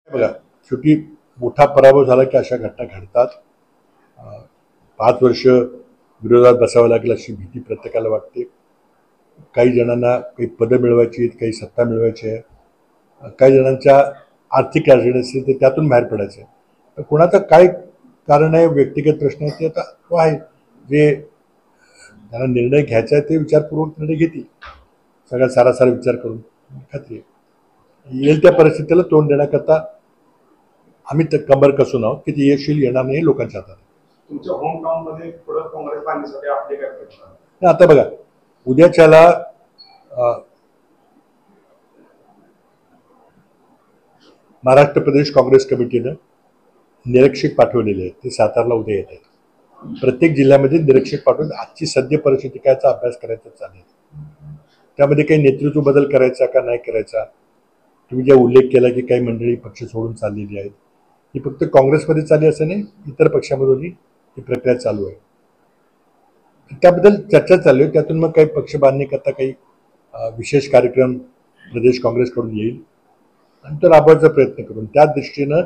बघा, शेवटी मोठा पराभव झाला की अशा घटना घडतात. 5 वर्ष विरोधात बसावं लागेल अशी भीती प्रत्येकाला वाटते. काही जणांना काही पदं मिळवायची आहेत, काही सत्ता मिळवायची आहे, काही जणांच्या आर्थिक अडचणी असतील तर त्यातून बाहेर पडायचं आहे. तर कोणाचं काय कारण आहे, व्यक्तिगत प्रश्न आहे, ते आता तो आहे. जे त्यांना निर्णय घ्यायचा आहे ते विचारपूर्वक निर्णय घेतील, सगळा सारासार विचार करून. खात्री आहे येईल त्या परिस्थितीला तोंड देण्याकरता आम्ही तर कंबर कसून आहोत की ती यश येणार नाही लोकांच्या हातात. तुमच्या होम टाउन मध्ये पुढे काँग्रेस बांधण्यासाठी आपले काय प्रयत्न? आता बघा, उद्याच्याला महाराष्ट्र प्रदेश काँग्रेस कमिटीनं निरीक्षक पाठवलेले आहेत. ते सातारला उद्या येत आहेत. प्रत्येक जिल्ह्यामध्ये निरीक्षक पाठवून आजची सद्य परिस्थिती कायचा अभ्यास करायचा चालेल. त्यामध्ये काही नेतृत्व बदल करायचा का नाही करायचा. तुम्ही ज्या उल्लेख केला की काही मंडळी पक्ष सोडून चाललेली आहेत, ही फक्त काँग्रेसमध्ये चालली असं नाही, इतर पक्षामधूनही ही प्रक्रिया चालू आहे. त्याबद्दल चर्चा चालू आहे. त्यातून मग काही पक्ष बांधणीकरता काही विशेष कार्यक्रम प्रदेश काँग्रेसकडून येईल आणि तो राबवायचा प्रयत्न करून त्या दृष्टीनं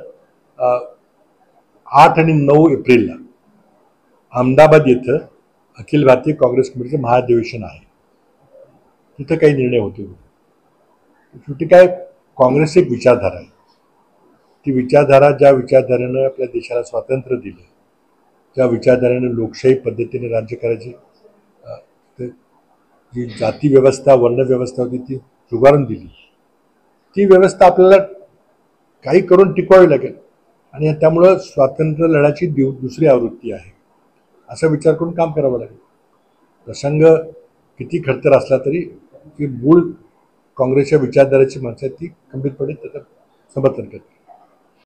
8 आणि 9 एप्रिलला अहमदाबाद येथं अखिल भारतीय काँग्रेस कमिटीचं महाधिवेशन आहे. तिथं काही निर्णय होतील. शेवटी काय, काँग्रेस एक विचारधारा आहे. ती विचारधारा, ज्या विचारधारेनं आपल्या देशाला स्वातंत्र्य दिलं, ज्या विचारधारेनं लोकशाही पद्धतीने राज्य करायची, जी जाती व्यवस्था, वर्णव्यवस्था होती ती झुगारून दिली, ती व्यवस्था आपल्याला काही करून टिकवावी लागेल. आणि त्यामुळं स्वातंत्र्य लढ्याची दुसरी आवृत्ती आहे असा विचार करून काम करावं लागेल. प्रसंग किती खडतर असला तरी ती मूळ काँग्रेसच्या विचारधारेची माणसं आहेत ती खंबीरपणे त्याचं समर्थन करतात.